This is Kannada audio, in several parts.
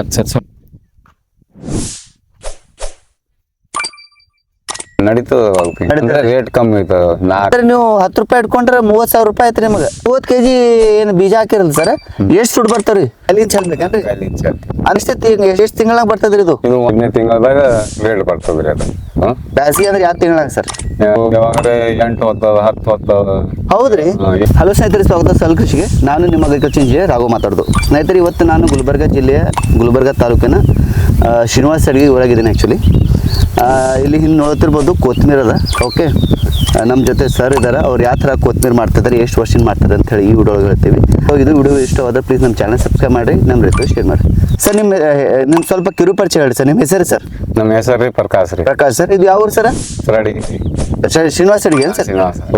अच्छा ನಡೀತದ ರೇಟ್ ಕಮ್ಮಿ ಐತದ. ನೀವು 10 ರೂಪಾಯಿ ಇಟ್ಕೊಂಡ್ರೆ 30,000 ರೂಪಾಯಿ ಐತ್ರಿ ನಿಮಗೆ. 30 kg ಏನು ಬೀಜ ಹಾಕಿರಲ್ಲ ಸರ್, ಎಷ್ಟು ಸುಡ್ ಬರ್ತಾವ್ರಿ? ಅಲ್ಲಿ ಚೆಲ್ಬೇಕೇನ್ರಿ? ಅನಿಸ್ತೈತಿ ಎಷ್ಟು ತಿಂಗಳಾಗ ಬರ್ತದ್ರಿ ಇದು? 1ನೇ ತಿಂಗಳದಾಗ ರೇಟ್ ಬರ್ತದ್ರಿ ಅದು. ಬ್ಯಾಸಿಗೆ ಅಂದ್ರೆ ಯಾವ ತಿಂಗಳಾಗ ಸರ್? ಯಾವಾಗ್ರೆ 8 ಹೊತ್ತದ 10 ಹೊತ್ತದ. ಹೌದ್ರಿ. ಹಲೋ ಸ್ನೇಹಿತರೆ, ಸ್ವಾಗತ ಸಲ್ ಕೃಷಿಗೆ. ನಾನು ನಿಮ್ಮ ಅಗ್ರಿಕಲ್ಚರ್ ಇಂಜಿನಿಯರ್ ರಾಘು ಮಾತಾಡೋದು. ಸ್ನೇಹಿತರೆ, ಇವತ್ತು ನಾನು ಗುಲ್ಬರ್ಗ ಜಿಲ್ಲೆಯ ಗುಲ್ಬರ್ಗ ತಾಲೂಕಿನ ಶ್ರೀನಿವಾಸ ಅಡಿಗೆ ಊರಾಗಿದ್ದೀನಿ. ಆ್ಯಕ್ಚುಲಿ ಇಲ್ಲಿ ಹಿಂದೆ ನೋಡ್ತಿರ್ಬೋದು ಕೊತ್ಮೀರ್ ಅದ. ಓಕೆ, ನಮ್ಮ ಜೊತೆ ಸರ್ ಇದ್ದಾರೆ. ಅವ್ರು ಯಾವ ಥರ ಕೊತ್ಮೀರ್ ಮಾಡ್ತಿದ್ದಾರೆ, ಎಷ್ಟು ವರ್ಷದಿಂದ ಮಾಡ್ತಾರೆ ಅಂತ ಹೇಳಿ ಈ ವಿಡಿಯೋ ಹೇಳ್ತೀವಿ. ಇದು ವಿಡಿಯೋ ಇಷ್ಟವಾದ ಪ್ಲೀಸ್ ನಮ್ಮ ಚಾನಲ್ ಸಬ್ಸ್ಕ್ರೈಬ್ ಮಾಡಿ, ನಮ್ಮ ರಿವ್ಯೂ ಶೇರ್ ಮಾಡಿ. ಸರ್, ನಿಮ್ಮ ಸ್ವಲ್ಪ ಕಿರು ಪರಿಚಯ ಹೇಳಿ ಸರ್. ನಿಮ್ಮ ಹೆಸರು ಸರ್? ನಮ್ಮ ಹೆಸರು ರೀ ಪ್ರಕಾಶ್ ರೀ. ಪ್ರಕಾಶ್ ಸರ್. ಇದು ಯಾವ ಊರು ಸರ್? ಶ್ರೀನಿವಾಸ ಅಡಿಗೆ ಏನು ಸರ್?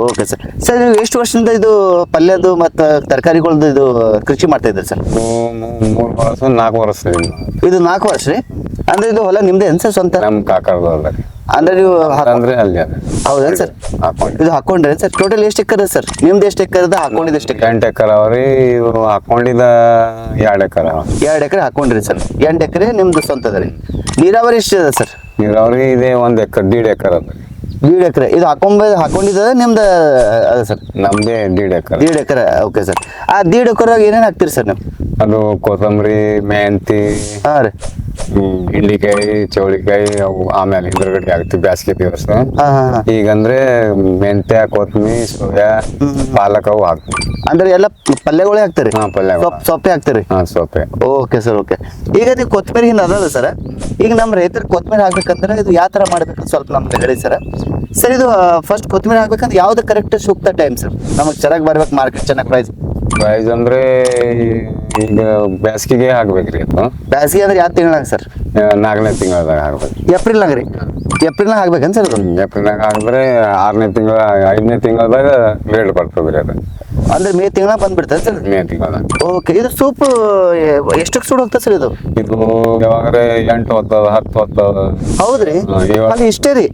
Okay sir. ಸರ್, ನೀವು ಎಷ್ಟು ವರ್ಷದಿಂದ ಇದು ಪಲ್ಯದು ಮತ್ತು ತರಕಾರಿಗಳದ್ದು ಇದು ಕೃಷಿ ಮಾಡ್ತಾ ಇದ್ದಾರೆ ಸರ್? 3 ವರ್ಷ 4 ವರ್ಷ. ಇದು 4 ವರ್ಷ ರೀ. ಅಂದ್ರೆ ಇದು ಹೊಲ ನಿಮ್ದೇ ಏನು ಸರ್ ಸ್ವಂತ? ನಮ್ಮ ಕಾಕರ್ದು ಅಲ್ಲ ರೀ. ಅಂದ್ರೆ ನೀವು ಅಂದ್ರೆ ಅಲ್ಲಿ ಹೌದೇನು ಸರ್? ಇದು ಹಾಕೊಂಡ್ರಿ ಸರ್? ಟೋಟಲ್ ಎಷ್ಟು ಎಕರೆ ಸರ್ ನಿಮ್ದು? ಎಷ್ಟು ಎಕರೆ ಅದ? ಹಾಕೊಂಡಿದ್ದು ಎಷ್ಟು ಎಕರೆ? 8 ಎಕರೆ ಅವ್ರಿ. ಇವ್ರು ಹಾಕೊಂಡಿದ್ದ 2 ಎಕರೆ. 2 ಎಕರೆ ಹಾಕೊಂಡ್ರಿ ಸರ್. 8 ಎಕರೆ ನಿಮ್ದು ಸ್ವಂತ ಅದ ರೀ. ನೀರಾವರಿ ಎಷ್ಟು ಅದ ಸರ್? ನೀರಾವರಿ ಇದೆ 1 ಎಕರೆ 1.5 ಎಕರೆ ಅದ. 1.5 ಎಕರೆ. ಇದು ಹಾಕೊಂಡಿದ್ದ ನಿಮ್ದು ಅದ ಸರ್? ನಮ್ದೇ 1.5 ಎಕರೆ. 1.5 ಎಕರೆ. Okay sir. ಆ 1.5 ಎಕರೆದಾಗ ಏನೇನು ಹಾಕ್ತೀರಿ ಸರ್ ನೀವು? ಅದು ಕೊತ್ತಂಬರಿ, ಮೆಂತಿ, ಹಾಂ ರೀ, ಹಿಂಡಿಕಾಯಿ, ಚೌಳಿಕಾಯಿ, ಅವು ಆಮೇಲೆ ಹಿಂದ್ರಗಡೆ ಹಾಕ್ತಿವಿ ಬ್ಯಾಸ್ಗೆ ದಿವಸ. ಈಗಂದ್ರೆ ಮೆಂತ್ಯ, ಕೊತ್ತಂಬರಿ, ಸೋಯಾ, ಪಾಲಕ್ ಅವು ಹಾಕ್ತಿವಿ. ಅಂದ್ರೆ ಎಲ್ಲ ಪಲ್ಯಗಳೇ ಹಾಕ್ತಾರೆ? ಪಲ್ಯ ಸೊಪ್ಪೆ ಹಾಕ್ತಾರೆ. ಸೊಪ್ಪೆ. Okay sir. ಓಕೆ. ಈಗ ನೀವು ಕೊತ್ತಂಬರಿ ಹಿಂದೆ ಅದಲ್ಲ ಸರ್, ಈಗ ನಮ್ಮ ರೈತರು ಕೊತ್ತಂಬರಿ ಹಾಕ್ಬೇಕಂದ್ರೆ ಇದು ಯಾವ ಥರ ಮಾಡ್ಬೇಕಂತ ಸ್ವಲ್ಪ ನಮ್ಗೆ ಹೇಳಿ ಸರ್. ಸರ್, ಇದು ಫಸ್ಟ್ ಕೊತ್ತಂಬರಿ ಹಾಕ್ಬೇಕಂದ್ರೆ ಯಾವ್ದು ಕರೆಕ್ಟ್ ಸೂಕ್ತ ಟೈಮ್ ಸರ್? ನಮಗೆ ಚೆನ್ನಾಗಿ ಬರ್ಬೇಕು, ಮಾರ್ಕೆಟ್ ಚೆನ್ನಾಗಿ ಪ್ರೈಸ್ ಅಂದ್ರೆ ಈಗ ಬ್ಯಾಸ್ಗಿಗೆ ಹಾಕ್ಬೇಕ್ರಿ. ಅದು ಬ್ಯಾಸಿಗೆ ಅಂದ್ರೆ ಯಾವ ತಿಂಗಳಾಗ ಸರ್? 4ನೇ ತಿಂಗಳದಾಗ ಹಾಕ್ಬೇಕು. ಏಪ್ರಿಲ್ನಾಗ ರೀ? ಏಪ್ರಿಲ್ನಾಗ ಹಾಕ್ಬೇಕೇನು ಸರ್? ಏಪ್ರಿಲ್ನಾಗ ಹಾಕಿದ್ರೆ 6ನೇ ತಿಂಗಳ 5ನೇ ತಿಂಗಳದಾಗ ರೇಟ್ ಬರ್ತದ್ರಿ ಅದು. ಅಂದ್ರೆ ಮೇ ತಿಂಗಳ ಬಂದ್ಬಿಡ್ತದೆ ಸರ್? ಮೇ ತಿಂಗಳದಾಗ. ಓಕೆ. ಇದು ಸೂಪ್ ಎಷ್ಟಕ್ಕೆ ಸುಡ್ ಹೋಗ್ತದೆ ಸರ್ ಇದು? ಇದು ಯಾವಾಗ್ರೆ 8 ಹೊತ್ತದ 10 ಹೊತ್ತದ. ಹೌದ್ರಿ. ಅಲ್ಲಿ ಇಷ್ಟೇ ರೀ?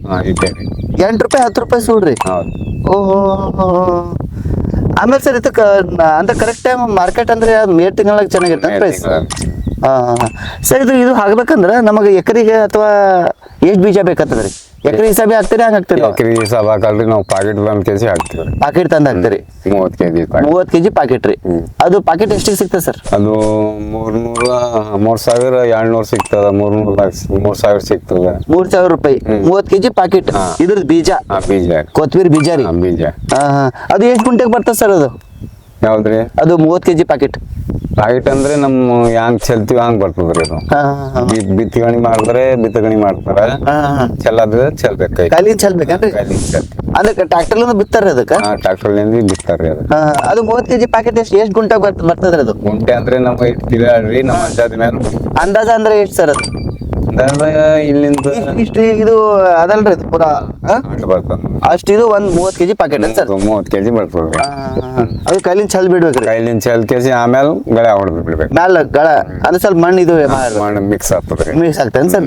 8 ರೂಪಾಯಿ 10 ರೂಪಾಯಿ ಸುಡ್ರಿ? ಹೌದು. ಓಹೋ. ಆಮೇಲೆ ಸರ್, ಇದಕ್ಕೆ ಅಂದ್ರೆ ಕರೆಕ್ಟ್ ಟೈಮ್ ಮಾರ್ಕೆಟ್ ಅಂದ್ರೆ ಮೇ ತಿಂಗಳಾಗ ಚೆನ್ನಾಗಿರ್ತದೆ ಪ್ರೈಸ್? ಸರ್, ಇದು ಹಾಕ್ಬೇಕಂದ್ರೆ ನಮಗೆ ಎಕರೆಗೆ ಅಥವಾ ಎಷ್ಟು ಬೀಜ ಬೇಕಾಗ್ತದೆ ರೀ? ಎಕರೆ ಹಿಸಾಬಿ ಹಾಕ್ತೀರಿ? ಹಂಗೆ ಹಾಕ್ತೀರಿ? ಎಕರೆ ಹಿಸಾಬ ಹಾಕಲ್ರಿ, ನಾವು ಪಾಕೆಟ್ 1 kg ಹಾಕ್ತೀವಿ. ಪಾಕೆಟ್ ತಂದು ಹಾಕ್ತೀರಿ? 30 kg. 30 kg ಪಾಕೆಟ್ ರೀ. ಅದು ಪಾಕೆಟ್ ಎಷ್ಟಿಗೆ ಸಿಗ್ತದೆ ಸರ್? ಅದು 3,200 ಸಿಗ್ತದ. 3,000 ಸಿಗ್ತದ. 3,000 ರೂಪಾಯಿ 30 kg ಪಾಕೆಟ್. ಇದ್ರದ್ದು ಬೀಜ? ಬೀಜ ಕೊತ್ತಂಬರಿ ಬೀಜ ರೀ? ಬೀಜ. ಅದು ಎಷ್ಟು ಗುಂಟೆಗೆ ಬರ್ತದೆ ಸರ್ ಅದು? ಯಾವ್ದ್ರಿ? ಅದು 30 kg ಪಾಕೆಟ್. ಪಾಕೆಟ್ ಅಂದ್ರೆ ನಮ್ಮ ಹ್ಯಾಂಗ್ ಚೆಲ್ತೀವಿ ಹಂಗ್ ಬರ್ತದ್ರಿ ಅದು. ಬಿತ್ತಗಣಿ ಮಾಡಿದ್ರೆ ಬಿತ್ತಗಣಿ ಮಾಡ್ತಾರ, ಚೆಲ್ಲದ್ರೆ ಚೆಲ್ಬೇಕು. ಕೈಲಿಂದ ಚೆಲ್ಬೇಕಂದ್ರೆ? ಅಂದ್ರೆ ಟ್ರಾಕ್ಟರ್ ಬಿತ್ತಾರೆ ಅದಕ್ಕೆ? ಟ್ರಾಕ್ಟರ್ ಬಿತ್ತಾರೆ ಅದು. ಅದು 30 kg ಪಾಕೆಟ್ ಎಷ್ಟು ಗುಂಟೆ ಬರ್ತದ್ರಿ ಅದು? ಗುಂಟೆ ಅಂದ್ರೆ ನಮ್ಮ ತಿಳಿಯಾಡ್ರಿ, ನಮ್ಮ ಅಂದಾಜ್ ಮೇಲೆ. ಅಂದಾಜ ಅಂದ್ರೆ ಎಷ್ಟು ಸರ್ ಅದು? ಇಲ್ಲಿಂದ ಇಷ್ಟು ಇದು ಅದಲ್ರಿ ಇದು ಪೂರಾ ಬರ್ತದ ಅಷ್ಟು. ಇದು 30 kg ಪಾಕೆಟ್ ಅಂತ ಸರ್? 30 kg ಬರ್ತದೆ. ಅದು ಕೈಲಿಂದ ಚೆಲ್ ಬಿಡ್ಬೇಕ್ರಿ? ಕೈಲಿಂದ ಚೆಲ್ ಕೇಸಿ ಆಮೇಲೆ ಗಳೆ ಹೊಡೆದು ಬಿಡ್ಬೇಕು. ಮ್ಯಾಲ ಗಳ ಅಂದ್ರೆ ಸ್ವಲ್ಪ ಮಣ್ಣು ಇದು ಮಣ್ಣು ಮಿಕ್ಸ್ ಆಗ್ತದ್ರಿ. ಮಿಕ್ಸ್ ಆಗ್ತದೆ ಸರ್?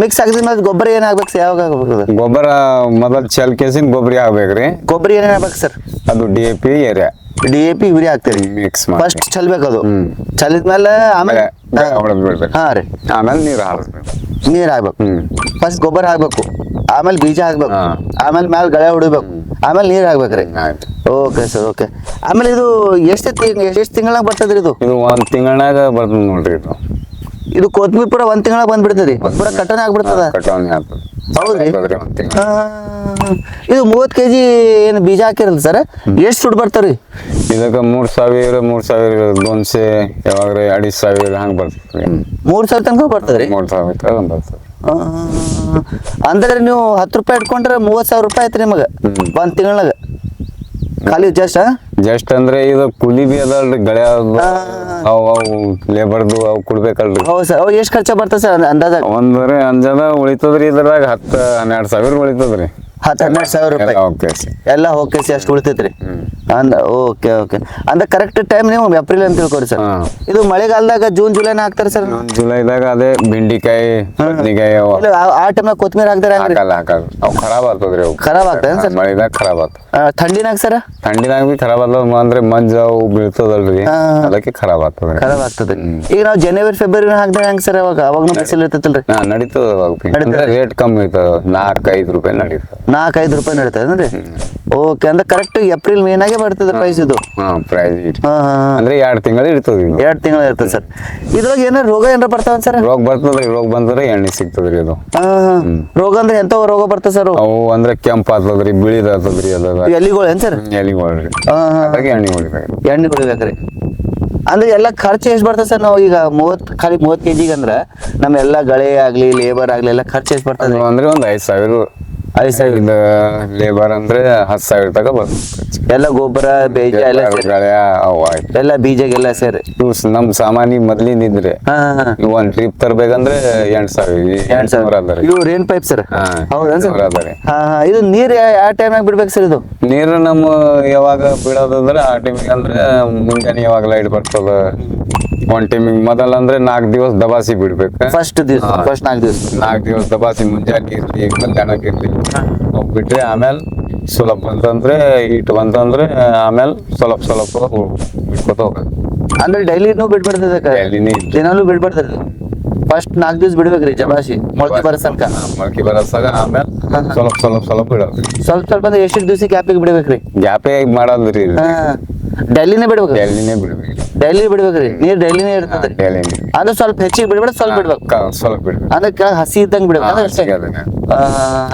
ಮಿಕ್ಸ್ ಆಗಿದ ಮೇಲೆ ಗೊಬ್ಬರ ಏನ್ ಹಾಕ್ಬೇಕು ಸರ್? ಯಾವಾಗ ಹಾಕ್ಬೇಕು ಗೊಬ್ಬರ? ಮೊದಲ್ ಚೆಲ್ ಕೇಸಿನ ಗೊಬ್ಬರ ಹಾಕ್ಬೇಕ್ರಿ. ಗೊಬ್ಬರ ಏನೇನ್ ಹಾಕ್ಬೇಕು ಸರ್? ಅದು DAP ಯೂರಿಯಾ. DAP ಯೂರಿಯಾ ಹಾಕ್ತೀರಿ? ಮಿಕ್ಸ್ ಮಾಡಿ ಫಸ್ಟ್ ಚೆಲ್ಬೇಕು. ಅದು ಚೆಲ್ಲಿದ್ಮೇಲೆ ಆಮೇಲೆ ಹೊಡೆದು ಬಿಡ್ಬೇಕು. ಹಾ ರೀ. ಆಮೇಲೆ ನೀರು ಹಾಕ್ಬೇಕು. ನೀರ್ ಹಾಕ್ಬೇಕು. ಫಸ್ಟ್ ಗೊಬ್ಬರ ಹಾಕ್ಬೇಕು, ಆಮೇಲೆ ಬೀಜ ಹಾಕ್ಬೇಕು, ಆಮೇಲೆ ಮ್ಯಾಲ ಗಳೆ ಹೊಡಿಬೇಕು, ಆಮೇಲೆ ನೀರ್ ಹಾಕ್ಬೇಕ್ರಿ. Okay sir. ಓಕೆ. ಆಮೇಲೆ ಇದು ಎಷ್ಟು ತಿಂಗಳಾಗ ಬರ್ತದ್ರಿ ಇದು? ಇದು 1 ತಿಂಗಳಾಗ ಬರ್ತದ ನೋಡ್ರಿ. ಇದು ಕೊತ್ಮೀರ್ ಪೂರ 1 ತಿಂಗಳಾಗ ಬಂದ್ಬಿಡ್ತದ್ರಿ? ಪೂರ ಕಟನೆ ಆಗ್ಬಿಡ್ತದ? ಕಟಾವಣೆ ಆಗ್ತದೆ. ಹೌದ್ರಿ. ಇದು 30 kg ಏನು ಬೀಜ ಹಾಕಿರಲ್ಲ ಸರ್, ಎಷ್ಟು ಸುಡ್ ಬರ್ತಾವ್ರಿ? ಇದಕ್ಕೆ 3,000 200 ಯಾವಾಗ್ರೆ 2,500 ಹಂಗ ಬರ್ತದ್ರಿ. 3,000 ತನಕ ಬರ್ತದ್ರಿ? 3,000 ತನಕ ಬರ್ತದೆ. ಅಂದ್ರೆ ನೀವು 10 ರೂಪಾಯಿ ಇಟ್ಕೊಂಡ್ರೆ 30,000 ರೂಪಾಯಿ ಐತ್ರಿ ನಿಮಗೆ 1 ತಿಂಗಳಾಗ? ಖಾಲಿ ಜಸ್ಟ್ ಅಂದ್ರೆ ಇದು ಕೂಲಿ ಬಿ ಅದಲ್ರಿ, ಗಳೆ ಅವು ಲೇಬರ್ದು ಅವು ಕೊಡ್ಬೇಕಲ್ರಿ. ಹೌದು ಸರ್. ಅವು ಎಷ್ಟು ಖರ್ಚ ಬರ್ತದೆ ಸರ್ ಅಂದಾಜ? ಒಂದ್ರೆ ಅಂಜದ ಉಳಿತದ್ರಿ. ಇದ್ರಾಗ 10-12 ಸಾವಿರ ಉಳಿತದ್ರಿ. 10-12 ಸಾವಿರ ರೂಪಾಯಿ ಎಲ್ಲ ಹೋಗಿ ಅಷ್ಟು ಉಳಿತೈತ್ರಿ? ಓಕೆ ಓಕೆ ಅಂದ್ರೆ ಕರೆಕ್ಟ್ ಟೈಮ್ ನೀವು ಏಪ್ರಿಲ್ ಅಂತ ತಿಳ್ಕೊರಿ ಸರ್. ಹಾ. ಇದು ಮಳೆಗಾಲದಾಗ ಜೂನ್ ಜುಲೈನ ಹಾಕ್ತಾರೆ ಸರ್? ಜುಲೈದಾಗ ಅದೇ ಬೆಂಡಿಕಾಯಿ ಬದ್ನಿಕಾಯಿ ಅವ ಇಲ್ಲ ಆ ಟೈಮ್ನಾಗ ಕೊತ್ತಂಬರಿ ಹಾಕ್ತಾರೆ ಹಂಗ್ರಿ? ಹಾಕಲ್ಲ ಅವು ಖರಾಬ್ ಆಗ್ತದ್ರಿ ಅವು. ಖರಾಬ್ ಆಗ್ತದೆ ಸರ್? ಮಳೆದಾಗ ಖರಾಬ್ ಆಗ್ತದ. ಥಂಡಿನಾಗ ಸರ್? ಥಂಡಿನಾಗ ಬಿ ಖರಾಬ್ ಆಗ್ತದ ಅಂದ್ರೆ ಮಂಜು ಅವು ಬೀಳ್ತದಲ್ರಿ, ಅದಕ್ಕೆ ಖರಾಬ್ ಆಗ್ತದ್ರಿ. ಖರಾಬ್ ಆಗ್ತದೆ. ಈಗ ನಾವು ಜನವರಿ ಫೆಬ್ರವರಿ ಹಾಕಿದ್ರೆ ಹೆಂಗ್ ಸರ್? ಅವಾಗನೂ ಬಿಸಿಲು ಇರ್ತೈತಲ್ರಿ? ನಡೀತದ ಅಂದ್ರೆ ರೇಟ್ ಕಮ್ಮಿ ಇರ್ತದ, 4-5 ರೂಪಾಯಿ ನಡೀತದ. 4-5 ರೂಪಾಯಿ ನಡೀತದೆ ಓಕೆ. ಅಂದ್ರೆ ಕರೆಕ್ಟ್ ಏಪ್ರಿಲ್ ಮೇನಾಗೆ ಬರ್ತದೆ ಪ್ರೈಸ್ ಇದು? ಪ್ರೈಸ್ ಹಾ ಹಾ ಅಂದ್ರೆ 2 ತಿಂಗಳು ಇರ್ತದ. 2 ತಿಂಗಳು ಇರ್ತದೆ ಸರ್. ಇದ್ರಾಗ ಏನಾರ ರೋಗ ಏನಾರ ಬರ್ತಾವ ಸರ್? ರೋಗ ಬರ್ತದ್ರಿ, ರೋಗ ಬಂದ್ರೆ ಎಣ್ಣೆ ಸಿಗ್ತದ್ರಿ ಅದು. ರೋಗ ಅಂದ್ರೆ ಎಂತ ರೋಗ ಬರ್ತದೆ ಸರ್? ಅವು ಅಂದ್ರೆ ಕೆಂಪ್ ಆಗ್ತದ್ರಿ, ಬಿಳಿದ ಆಗ್ತದ್ರಿ, ಅದ ಎಲಿಗಳು ಏನ್ ಸರ್? ಎಲಿಗಳ್ರಿ. ಅದಕ್ಕೆ ಎಣ್ಣೆ ಹೊಡಿಬೇಕು. ಎಣ್ಣೆ ಹೊಡಿಬೇಕ್ರಿ. ಅಂದ್ರೆ ಎಲ್ಲ ಖರ್ಚು ಎಷ್ಟು ಬರ್ತದೆ ಸರ್? ನಾವು ಈಗ 30 kg ಅಂದ್ರೆ ನಮ್ಮ ಎಲ್ಲ ಗಳೆ ಆಗ್ಲಿ ಲೇಬರ್ ಆಗ್ಲಿ ಎಲ್ಲ ಖರ್ಚು ಎಷ್ಟು ಬರ್ತದೆ? ಅಂದ್ರೆ ಒಂದ್ 5,000. 5,000 ಲೇಬರ್ ಅಂದ್ರೆ 10,000 ತನಕ ಬರ್ತದೆ. ಎಲ್ಲ ಗೊಬ್ಬರ ಬೀಜ ಎಲ್ಲ ಸೇರಿ? ಎಲ್ಲ ಬೀಜಗೆಲ್ಲ ಸೇರಿ ನಮ್ ಸಾಮಾನಿ ಮೊದ್ಲಿಂದ ಇದ್ರೆ ಒಂದ್ ಟ್ರಿಪ್ ತರ್ಬೇಕಂದ್ರೆ 8,000 ಅದ. ಇವು ರೇನ್ ಪೈಪ್ ಸರ್? ಹೌದಾ ಸರ್? ಹಾ ಹಾ. ಇದು ನೀರ್ ಯಾವ ಟೈಮ್ನಾಗ ಬಿಡ್ಬೇಕು ಸರ್? ಇದು ನೀರು ನಮ್ಮ ಯಾವಾಗ ಬಿಡೋದಂದ್ರೆ ಆ ಟೈಮಿಗೆ ಅಂದ್ರೆ ಮುಂಜಾನೆ ಯಾವಾಗ ಲೈಟ್ ಬರ್ತದ ಒಂದ್ ಟೈಮಿಗೆ ಮೊದಲ ಅಂದ್ರೆ 4 ದಿವಸ ದಬಾಸಿ ಬಿಡ್ಬೇಕು. ಫಸ್ಟ್ 4 ದಿವಸ ದಬಾಸಿ ಮುಂಜಾನೆ ಇರ್ಲಿ ಮಧ್ಯಾಹ್ನಕ್ಕೆ ಇರ್ಲಿ ಹೋಗ್ಬಿಟ್ರೆ ಆಮೇಲೆ ಸ್ವಲ್ಪ ಬಂತಂದ್ರೆ ಹಿಟ್ ಬಂತಂದ್ರೆ ಆಮೇಲೆ ಸ್ವಲ್ಪ ಬಿಟ್ಕೊತ ಹೋಗೋದು. ಅಂದ್ರೆ ಡೈಲಿನೂ ಬಿಡ್ಬಾರ್ದು? ದಿನಾಲೂ ಬಿಡ್ಬಾರ್ದು? ಫಸ್ಟ್ 4 ದಿವಸ ಬಿಡ್ಬೇಕ್ರಿ ಜಬಾಸಿ ಮೊಳಕೆ ಬರೋ ತನಕ? ಮೊಳಕೆ ಬರೋಸಾಗ ಆಮೇಲೆ ಸ್ವಲ್ಪ ಬಿಡೋದು. ಸ್ವಲ್ಪ ಅಂದ್ರೆ ಎಷ್ಟು ದಿವಸ ಗ್ಯಾಪಿಗೆ ಬಿಡ್ಬೇಕ್ರಿ? ಗ್ಯಾಪೇ ಮಾಡೋದ್ರಿ. ಡೈಲಿನೇ ಬಿಡ್ಬೇಕು? ಡೈಲಿ ಬಿಡ್ಬೇಕ್ರಿ ನೀರ್? ಡೈಲಿನೇ ಇರ್ತದೆ ಅಂದ್ರೆ ಸ್ವಲ್ಪ ಹೆಚ್ಚಿಗೆ ಬಿಡ್ಬೇಡ, ಸ್ವಲ್ಪ ಬಿಡ್ಬೇಕು? ಸ್ವಲ್ಪ ಬಿಡ್ಬೇಕು. ಅಂದ್ರೆ ಹಸಿ ಇದ್ದಂಗೆ ಬಿಡ್ಬೇಕು ಅಂದ್ರೆ ಅಷ್ಟೇ?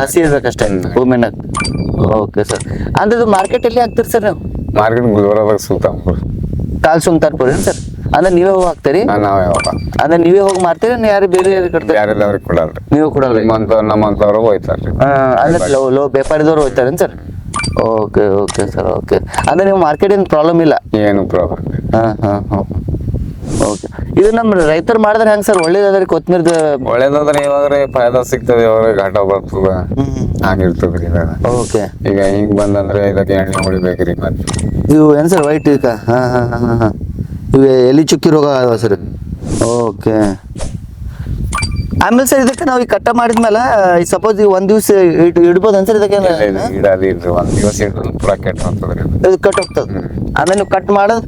ಹಸಿ ಇರ್ಬೇಕಷ್ಟೇ ಭೂಮಿನಾಗ. Okay sir. ಅಂದ್ರೆ ಇದು ಮಾರ್ಕೆಟ್ ಎಲ್ಲಿ ಹಾಕ್ತೀರಿ ಸರ್ ನೀವು? ಮಾರ್ಕೆಟ್ ಗುಲ್ಬರ್ಗದಾಗ ಸುಲ್ತಾನ್ಪುರ್. ಸುಲ್ತಾನ್ಪುರ ಏನ್ ಸರ್? ಅಂದ್ರೆ ನೀವೇ ಹೋಗಿ ಹಾಕ್ತೀರಿ? ನಾವೇ ಹೋಗ. ಅಂದ್ರೆ ನೀವೇ ಹೋಗಿ ಮಾರ್ತೀರಿ? ಯಾರು ಬೇರೆ ಯಾರು ಕೊಡ್ತಾರೆ? ಯಾರೆಲ್ಲ ಅವ್ರಿಗೆ ಕೊಡಲ್ರಿ. ನೀವು ಕೊಡಲ್ರಿ? ನಮ್ಮಂತವ್ರು ಹೋಯ್ತಾರ್ರಿ. ಅಂದ್ರೆ ಲೋ ವ್ಯಾಪಾರಿದವ್ರು ಹೋಯ್ತಾರೇನ್ sir? Okay okay sir. Okay. ಅಂದ್ರೆ ನೀವು ಮಾರ್ಕೆಟ್ ಏನು ಪ್ರಾಬ್ಲಮ್ ಇಲ್ಲ? ಏನು ಪ್ರಾಬ್ಲಮ್ ಇಲ್ಲ. ಓಕೆ. ಇದು ನಮ್ಮ ರೈತರು ಮಾಡಿದ್ರೆ ಹೆಂಗ್ ಸರ್? ಒಳ್ಳೇದಾದ್ರೆ ಕೊತ್ಮೀರ್ದು? ಒಳ್ಳೇದಾದ್ರೆ ಇವಾಗ ಫಾಯ್ದಾ ಸಿಗ್ತದೆ, ಇವಾಗ ಘಾಟ ಬರ್ತದ, ಹಂಗಿರ್ತದ್ರಿ. ಓಕೆ. ಈಗ ಹಿಂಗ್ ಬಂದಂದ್ರೆ ಇದಕ್ಕೆ ಎಣ್ಣೆ ಹೊಡಿಬೇಕ್ರಿ. ಮತ್ತೆ ಇವು ಏನ್ ಸರ್ ವೈಟ್ ಈಗ? ಇವು ಎಲಿ ಚುಕ್ಕಿ ರೋಗ ಅಲ್ವಾ ಸರ್? ಓಕೆ. ಆಮೇಲೆ ಸರ್ ಇದಕ್ಕೆ ನಾವು ಈಗ ಕಟ್ಟ ಮಾಡಿದ್ಮೇಲೆ ಸಪೋಸ್ ಈಗ 1 ದಿವಸ ಇಡ್ಬೋದು ಅನ್ಸರ್ ಇದಕ್ಕೆ? ಇಡೋದು ಇಲ್ರಿ, 1 ದಿವಸ ಇಡ್ರಿ ಪೂರಾ ಕೆಟ್ಟ ಹೋಗ್ತದ್ರಿ. ಇದು ಕಟ್ ಹೋಗ್ತದೆ. ಆಮೇಲೆ ನೀವು ಕಟ್ ಮಾಡೋದು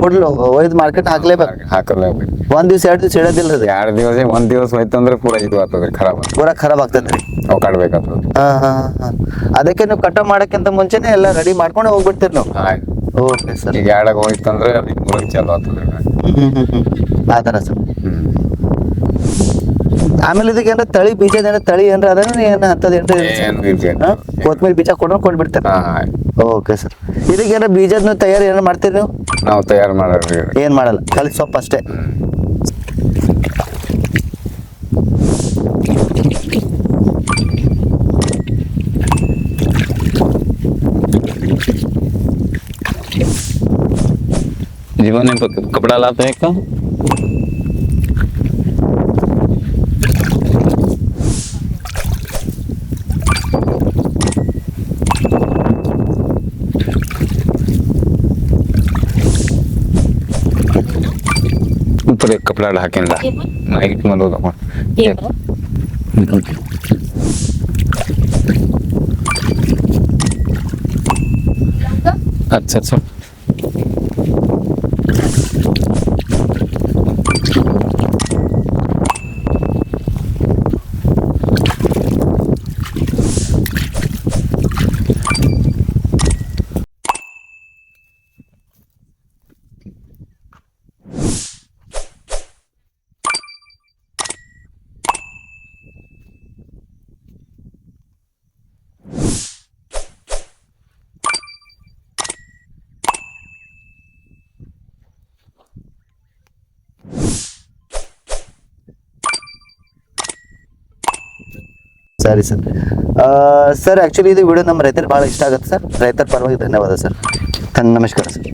ಕೊಡ್ಲು ಒಯ್ದು ಮಾರ್ಕೆಟ್ ಹಾಕ್ಲೇಬೇಕು? ಹಾಕಲೇಬೇಕು. 1 ದಿವಸ 2 ದಿವಸ ಇಡೋದಿಲ್ಲ? 2 ದಿವಸ 1 ದಿವಸ ಹೋಯ್ತಂದ್ರೆ ಪೂರಾ ಇದು ಆಗ್ತದ್ರಿ, ಖರಾಬ್ ಆಗ್ತದ್ರಿ. ಅವು ಕಟ್ಬೇಕಾಗ್ತದೆ. ಅದಕ್ಕೆ ನೀವು ಕಟ್ಟ ಮಾಡಕ್ಕಿಂತ ಮುಂಚೆನೆ ಎಲ್ಲ ರೆಡಿ ಮಾಡ್ಕೊಂಡು ಹೋಗ್ಬಿಡ್ತೀರಿ ನೀವು? Okay sir. ಈಗ 2 ಹೋಯ್ತಂದ್ರೆ ಅದಕ್ಕೆ 3 ಚಾಲು ಆಗ್ತದ್ರಿ. ಆ ಥರ ಸರ್. ಆಮೇಲೆ ಇದಕ್ಕೆ ಏನಾರ ತಳಿ ಬೀಜ ತಳಿ ಏನಾರ ಅದನ್ನ ಏನು ಅಂತದ ಕೊತ್ಮೀರಿ ಬೀಜ ಕೊಟ್ಬಿಡ್ತಾರೆ? Okay sir. ಇದಕ್ಕೆ ಏನಾರ ಬೀಜದ ತಯಾರಿ ಏನಾರ ಮಾಡ್ತೀರಿ ನೀವು? ನಾವು ತಯಾರು ಮಾಡೋರಿ. ಏನ್ ಮಾಡಲ್ಲ, ಖಾಲಿ ಸೊಪ್ಪು ಅಷ್ಟೇ? जीवन में कपड़ा लाते हैं का ऊपर एक कपड़ा ढाके ला माइक में दो दो अच्छा अच्छा ಸರಿ ಸರ್. ಸರ್ ಆ್ಯಕ್ಚುಲಿ ಇದು ವಿಡಿಯೋ ನಮ್ಮ ರೈತರಿಗೆ ಭಾಳ ಇಷ್ಟ ಆಗುತ್ತೆ ಸರ್. ರೈತರ ಪರವಾಗಿ ಧನ್ಯವಾದ ಸರ್. ನಮಸ್ಕಾರ ಸರ್.